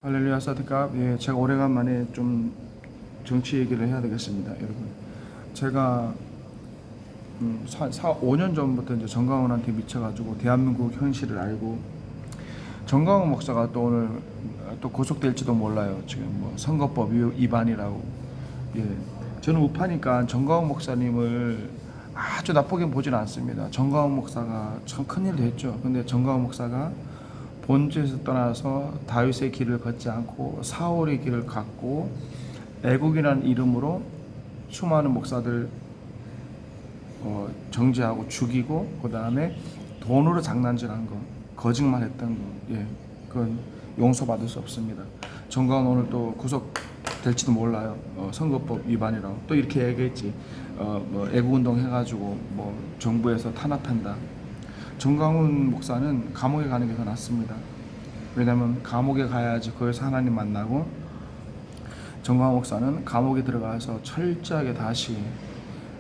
할렐루야 사드카. 예, 제가 오래간만에 좀 정치 얘기를 해야 되겠습니다, 여러분. 제가 5년 전부터 이제 정강훈한테 미쳐가지고 대한민국 현실을 알고, 정강훈 목사가 또 오늘 또 구속될지도 몰라요. 지금 뭐 선거법 위반이라고. 예, 저는 우파니까 정강훈 목사님을 아주 나쁘게 보지는 않습니다. 정강훈 목사가 참 큰일 했죠. 근데 정강훈 목사가 본주에서 떠나서 다윗의 길을 걷지 않고 사울의 길을 걷고 애국이라는 이름으로 수많은 목사들 정죄하고 죽이고, 그 다음에 돈으로 장난질한 거, 거짓말했던 거, 예, 그건 용서받을 수 없습니다. 정강훈 오늘 또 구속될지도 몰라요. 선거법 위반이라고 또 이렇게 얘기했지. 뭐 애국운동 해가지고 뭐 정부에서 탄압한다. 정강훈 목사는 감옥에 가는 게 더 낫습니다. 왜냐하면 감옥에 가야지 거기서 하나님 만나고, 정강훈 목사는 감옥에 들어가서 철저하게 다시,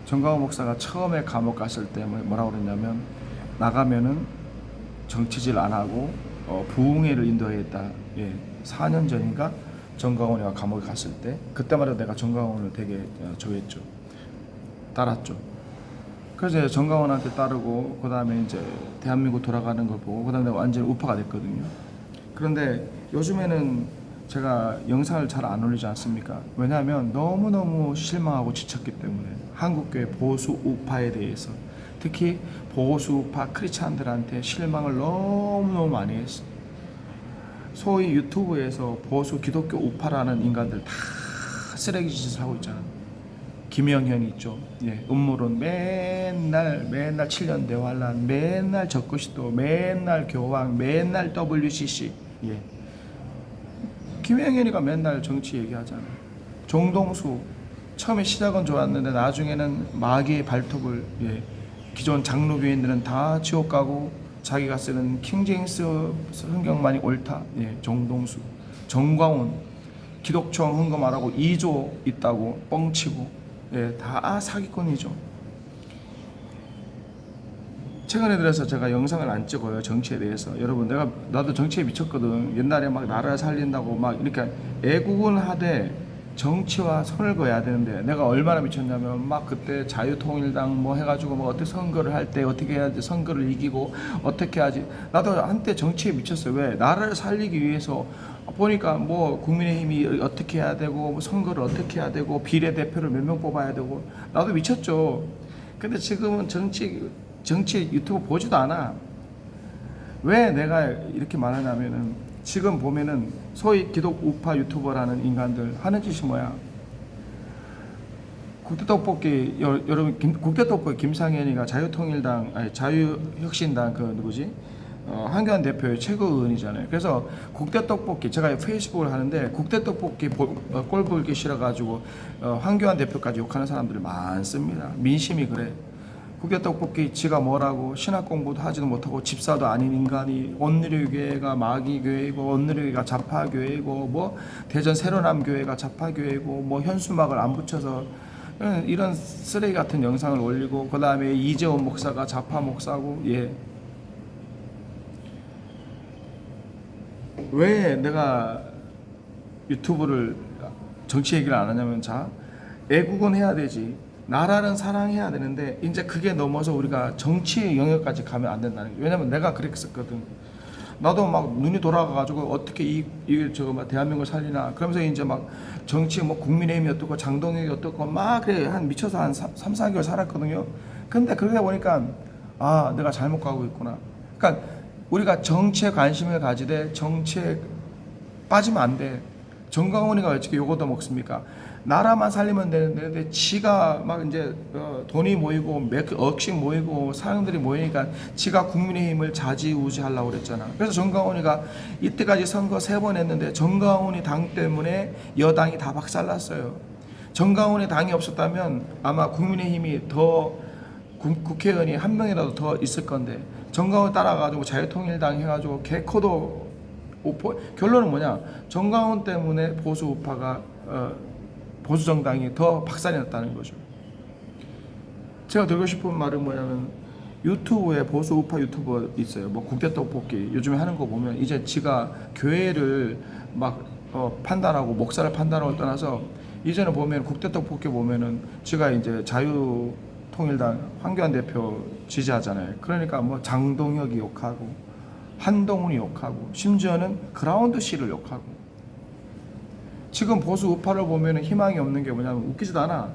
정강훈 목사가 처음에 감옥 갔을 때 뭐라고 그랬냐면, 나가면은 정치질 안 하고 부흥회를 인도했다. 예, 4년 전인가 정강훈이가 감옥에 갔을 때, 그때마다 내가 정강훈을 되게 저했죠. 따랐죠. 그래서 정강훈한테 따르고, 그 다음에 이제 대한민국 돌아가는 걸 보고, 그 다음에 완전히 우파가 됐거든요. 그런데 요즘에는 제가 영상을 잘 안 올리지 않습니까? 왜냐하면 너무너무 실망하고 지쳤기 때문에, 한국교회 보수 우파에 대해서, 특히 보수 우파 크리스찬들한테 실망을 너무너무 많이 했어요. 소위 유튜브에서 보수 기독교 우파라는 인간들 다 쓰레기 짓을 하고 있잖아요. 김영현이 있죠. 예, 음모론 맨날 7년 대환란, 맨날 적그리스도, 맨날 교황, 맨날 WCC. 예. 김영현이가 맨날 정치 얘기하잖아. 정동수 처음에 시작은 좋았는데 나중에는 마귀의 발톱을, 예, 기존 장로교인들은 다 지옥 가고 자기가 쓰는 킹제임스 성경만이 옳다. 예, 정동수, 정광훈 기독청 헌금하라고 2조 있다고 뻥치고, 예, 다 사기꾼이죠. 최근에 들어서 제가 영상을 안 찍어요, 정치에 대해서. 여러분, 나도 정치에 미쳤거든. 옛날에 막 나라 살린다고 막 이렇게 애국은 하되 정치와 손을 그어야 되는데, 내가 얼마나 미쳤냐면, 막 그때 자유통일당 뭐 해가지고 뭐 어떻게 선거를 할 때 어떻게 해야지 선거를 이기고 어떻게 하지. 나도 한때 정치에 미쳤어요. 왜? 나라를 살리기 위해서. 보니까 뭐 국민의힘이 어떻게 해야 되고, 뭐 선거를 어떻게 해야 되고, 비례대표를 몇 명 뽑아야 되고. 나도 미쳤죠. 근데 지금은 정치 유튜브 보지도 않아. 왜 내가 이렇게 말하냐면은, 지금 보면은 소위 기독 우파 유튜버라는 인간들 하는 짓이 뭐야? 국대떡볶이, 여러분, 국대떡볶이 김상현이가 자유통일당, 아니 자유혁신당 그 누구지? 한교안 대표의 최고위원이잖아요. 그래서 국대떡볶이, 제가 페이스북을 하는데 국대떡볶이 꼴 보기 싫어가지고 한교안 대표까지 욕하는 사람들이 많습니다. 민심이 그래. 국대떡볶이 지가 뭐라고, 신학 공부도 하지도 못하고 집사도 아닌 인간이 온누리교회가 마귀교회고, 온누리교회가 좌파교회고, 뭐 대전 새로남교회가 좌파교회고, 뭐 현수막을 안 붙여서 이런 쓰레기 같은 영상을 올리고, 그 다음에 이재원 목사가 좌파 목사고. 예, 왜 내가 유튜브를 정치 얘기를 안 하냐면, 자, 애국은 해야 되지, 나라는 사랑해야 되는데, 이제 그게 넘어서 우리가 정치의 영역까지 가면 안 된다는 거예요. 왜냐면 내가 그랬었거든. 나도 막 눈이 돌아가가지고 어떻게 저거 대한민국을 살리나, 그러면서 이제 막 정치 뭐 국민의힘이 어떻고 장동혁이 어떻고 막 그래, 한 미쳐서 한 3, 4개월 살았거든요. 근데 그러다 보니까, 아, 내가 잘못 가고 있구나. 그러니까 우리가 정치에 관심을 가지되 정치에 빠지면 안 돼. 정강훈이가 어떻게 요거도 먹습니까? 나라만 살리면 되는데 지가 막 이제 돈이 모이고 몇 억씩 모이고 사람들이 모이니까 지가 국민의힘을 좌지우지하려고 그랬잖아. 그래서 정강훈이가 이때까지 선거 3번 했는데 정강훈이 당 때문에 여당이 다 박살났어요. 정강훈의 당이 없었다면 아마 국민의힘이 더, 국회의원이 한 명이라도 더 있을 건데, 정강훈 따라가지고 자유통일당 해가지고 개코도 결론은 뭐냐? 정강훈 때문에 보수 우파가 보수 정당이 더 박살이 났다는 거죠. 제가 드리고 싶은 말은 뭐냐면, 유튜브에 보수 우파 유튜버 있어요. 뭐 국대 떡볶이 요즘에 하는 거 보면 이제 지가 교회를 막 판단하고 목사를 판단하고 떠나서 이제는 보면 국대 떡볶이 보면은 지가 이제 자유통일당 황교안 대표 지지하잖아요. 그러니까 뭐 장동혁이 욕하고 한동훈이 욕하고 심지어는 그라운드 씨를 욕하고 지금 보수 우파를 보면은 희망이 없는 게 뭐냐면 웃기지도 않아.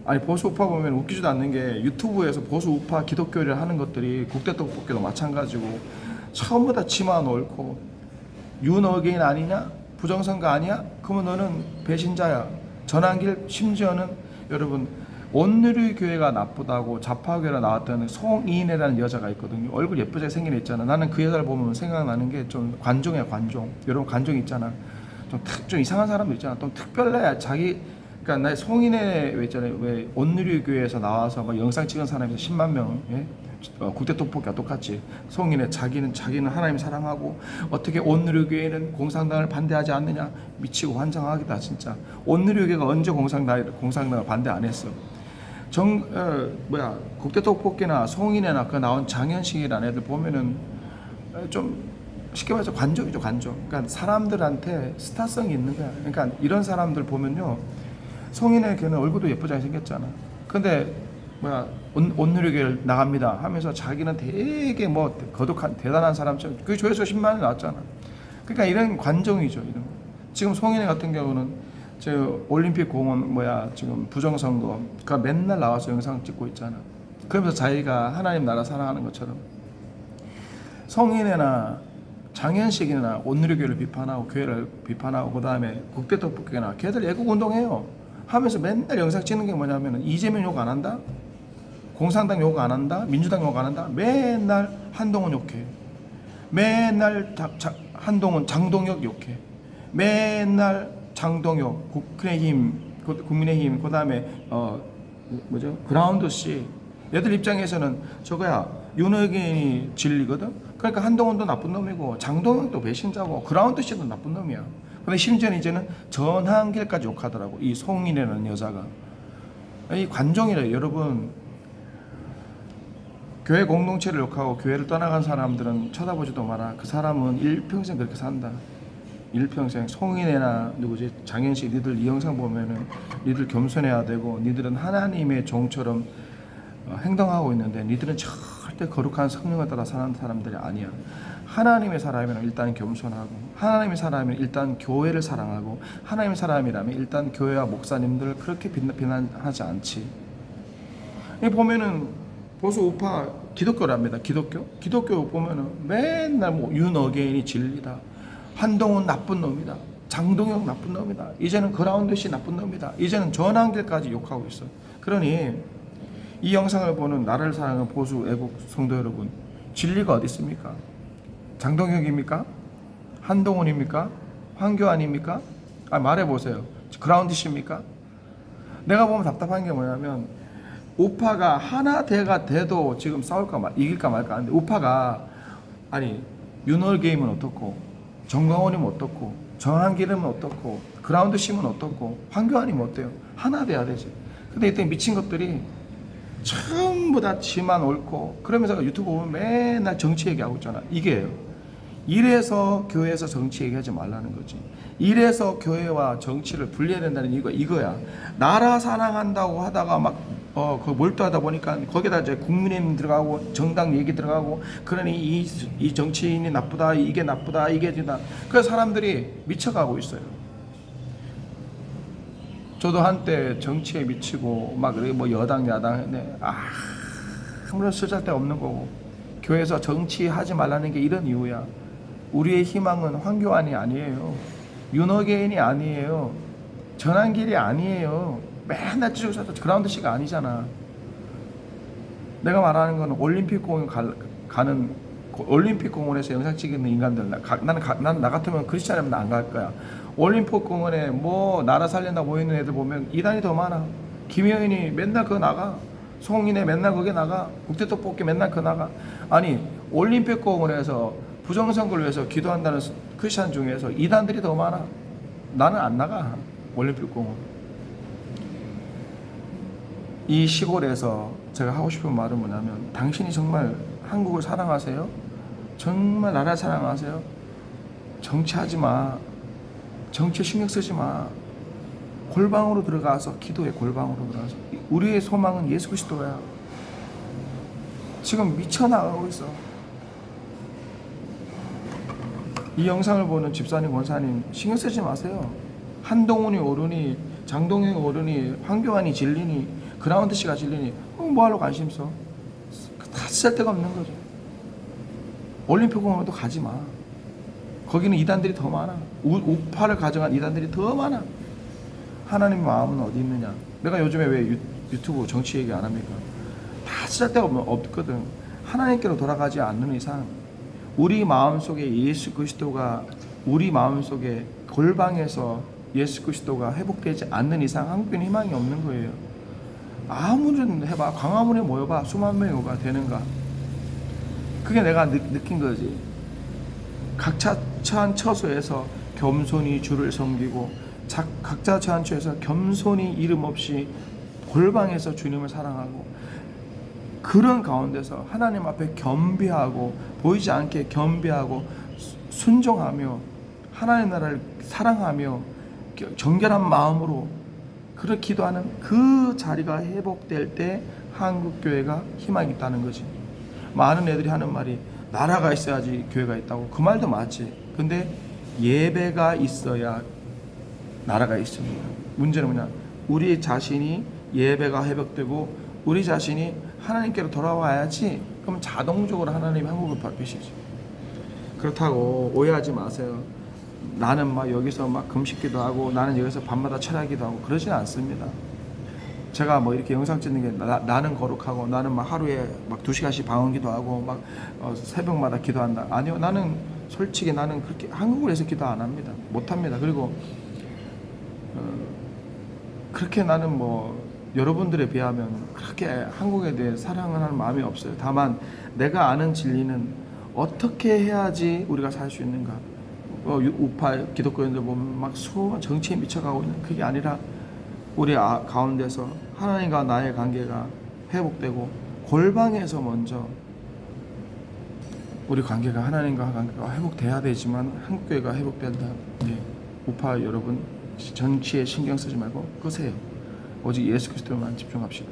아니 보수 우파 보면 웃기지도 않는 게 유튜브에서 보수 우파 기독교를 하는 것들이 국대 떡볶이도 마찬가지고 처음부 다 치마 옳고 윤어게인 아니냐? 부정선거 아니야? 그러면 너는 배신자야. 전환길 심지어는 여러분 온누리교회가 나쁘다고 자파교회로 나왔던 송이인이라는 여자가 있거든요. 얼굴 예쁘게 생긴 애 있잖아. 나는 그 여자를 보면 생각나는 게 좀 관종이야 관종. 여러분 관종 있잖아. 좀 이상한 사람도 있잖아. 좀 특별해. 자기 그러니까 나 송인회 왜 있잖아요. 왜 온누리교회에서 나와서 막 영상 찍은 사람이 10만 명. 예? 국대 떡볶이와 똑같이 송인회 자기는 하나님 사랑하고 어떻게 온누리교회는 공산당을 반대하지 않느냐 미치고 환장하겠다 진짜. 온누리교회가 언제 공산당을 반대 안 했어. 국대 떡볶이나 송인회나 그 나온 장현식이라는 애들 보면은 좀 쉽게 말해서 관종이죠 관종. 그러니까 사람들한테 스타성이 있는 거야. 그러니까 이런 사람들 보면요 송인회 걔는 얼굴도 예쁘게 생겼잖아. 근데 온누리교회를 나갑니다 하면서 자기는 되게 뭐 거룩한 대단한 사람처럼 그 조회수 10만 원 나왔잖아. 그러니까 이런 관종이죠. 이런. 지금 송인회 같은 경우는 저 올림픽 공원 지금 부정선거 그러니까 맨날 나와서 영상 찍고 있잖아. 그러면서 자기가 하나님 나라 사랑하는 것처럼 송인회나 장현식이나 온누리교회를 비판하고 교회를 비판하고 그 다음에 국대 떡볶이나 걔들 애국운동해요 하면서 맨날 영상 찍는 게 뭐냐면 이재명 욕 안 한다? 공산당 욕 안 한다? 민주당 욕 안 한다? 맨날 한동훈 욕해. 맨날 한동훈 장동혁 욕해. 맨날 장동혁 국민의힘 그다음에 그라운드 씨 얘들 입장에서는 저거야 윤호경이 진리거든. 그러니까 한동훈도 나쁜 놈이고 장동혁도 배신자고 그라운드 씨도 나쁜 놈이야. 근데 심지어는 이제는 전한길까지 욕하더라고. 이 송인이라는 여자가. 이 관종이래요. 여러분 교회 공동체를 욕하고 교회를 떠나간 사람들은 쳐다보지도 마라. 그 사람은 일평생 그렇게 산다. 일평생. 송인애나 누구지 장현식 니들 이 영상 보면은 니들 겸손해야 되고 니들은 하나님의 종처럼 행동하고 있는데 니들은 절대 거룩한 성령을 따라 사는 사람들이 아니야. 하나님의 사람이라면 일단 겸손하고 하나님의 사람이면 일단 교회를 사랑하고 하나님의 사람이라면 일단 교회와 목사님들을 그렇게 비난하지 않지. 보면은 보수 우파 기독교랍니다. 기독교 보면은 맨날 뭐 윤어게인이 진리다. 한동훈 나쁜 놈이다. 장동혁 나쁜 놈이다. 이제는 그라운드 씨 나쁜 놈이다. 이제는 전환길까지 욕하고 있어. 그러니 이 영상을 보는 나를 사랑하는 보수 애국 성도 여러분, 진리가 어디 있습니까? 장동혁입니까? 한동훈입니까? 황교안입니까? 말해보세요. 그라운드 씨입니까? 내가 보면 답답한 게 뭐냐면 우파가 하나 대가 돼도 지금 싸울까 이길까 말까 하는데 우파가 윤월게임은 어떻고 정광훈이면 어떻고 전환기름은 어떻고 그라운드 씨는 어떻고 황교안이면 어때요? 하나 돼야 되지. 근데 이때 미친 것들이 전부 다 지만 옳고 그러면서 유튜브 보면 맨날 정치 얘기하고 있잖아. 이게요. 이래서 교회에서 정치 얘기하지 말라는 거지. 이래서 교회와 정치를 분리해야 된다는 이거야. 나라 사랑한다고 하다가 그 몰두하다 보니까 거기다 이제 국민의힘 들어가고 정당 얘기 들어가고 그러니 이 정치인이 나쁘다 이게 나쁘다 이게 되다. 그래서 사람들이 미쳐가고 있어요. 저도 한때 정치에 미치고 여당 야당 아무런 쓰잘데가 없는 거고 교회에서 정치하지 말라는 게 이런 이유야. 우리의 희망은 황교안이 아니에요. 윤어게인이 아니에요. 전환길이 아니에요. 맨날 찢어져서 그라운드 씨가 아니잖아. 내가 말하는 건 올림픽 공원 가는 올림픽 공원에서 영상 찍는 인간들 나는 나 같으면 크리스찬이면 나 안 갈 거야. 올림픽 공원에 나라 살린다 모이는 애들 보면 이단이 더 많아. 김영인이 맨날 그거 나가. 송인애 맨날 거기 나가. 국대떡볶이 맨날 그거 나가. 올림픽 공원에서 부정선거를 위해서 기도한다는 크리스찬 중에서 이단들이 더 많아. 나는 안 나가. 올림픽 공원. 이 시골에서 제가 하고 싶은 말은 뭐냐면, 당신이 정말 한국을 사랑하세요? 정말 나라 사랑하세요? 정치하지 마. 정치에 신경 쓰지 마. 골방으로 들어가서 기도해. 골방으로 들어가서. 우리의 소망은 예수 그리스도야. 지금 미쳐나가고 있어. 이 영상을 보는 집사님, 권사님 신경 쓰지 마세요. 한동훈이 오르니, 장동영이 오르니, 황교안이 질리니, 그라운드 씨가 질리니 뭐하러 관심 써? 다 쓸데가 없는 거죠. 올림픽공원도 가지 마. 거기는 이단들이 더 많아. 우파를 가져간 이단들이 더 많아. 하나님 마음은 어디 있느냐? 내가 요즘에 왜 유튜브 정치 얘기 안 합니까? 다 쓸데가 없거든. 하나님께로 돌아가지 않는 이상, 우리 마음속에 예수 그리스도가, 우리 마음속에 골방에서 예수 그리스도가 회복되지 않는 이상 한국에는 희망이 없는 거예요. 아무리 해봐. 광화문에 모여봐. 수만 명이 오가 되는가? 그게 내가 느낀 거지. 각자 처한 처소에서 겸손히 주를 섬기고, 각자 처한 처에서 겸손히 이름 없이 골방에서 주님을 사랑하고, 그런 가운데서 하나님 앞에 겸비하고, 보이지 않게 겸비하고 순종하며 하나님 나라를 사랑하며 정결한 마음으로 그렇게 기도하는 그 자리가 회복될 때 한국 교회가 희망이 있다는 거지. 많은 애들이 하는 말이 나라가 있어야지 교회가 있다고. 그 말도 맞지. 근데 예배가 있어야 나라가 있습니다. 문제는 뭐냐? 우리 자신이 예배가 회복되고 우리 자신이 하나님께로 돌아와야지. 그럼 자동적으로 하나님이 한국을 바뀌시죠. 그렇다고 오해하지 마세요. 나는 막 여기서 막 금식기도 하고, 나는 여기서 밤마다 철야기도 하고 그러지는 않습니다. 제가 뭐 이렇게 영상 찍는 게 나는 거룩하고, 나는 막 하루에 막 2시간씩 방언기도 하고, 막 새벽마다 기도한다. 아니요, 나는 솔직히 나는 그렇게 한국을 해서 기도 안 합니다. 못 합니다. 그리고 그렇게 나는 뭐 여러분들에 비하면 그렇게 한국에 대해 사랑을 하는 마음이 없어요. 다만 내가 아는 진리는 어떻게 해야지 우리가 살 수 있는가. 우파 기독교인들 보면 막 정치에 미쳐가고 있는, 그게 아니라 우리 가운데서 하나님과 나의 관계가 회복되고, 골방에서 먼저 우리 관계가, 하나님과 관계가 회복돼야 되지만 한국교회가 회복된다. 예. 우파 여러분, 정치에 신경 쓰지 말고 끄세요. 오직 예수 그리스도만 집중합시다.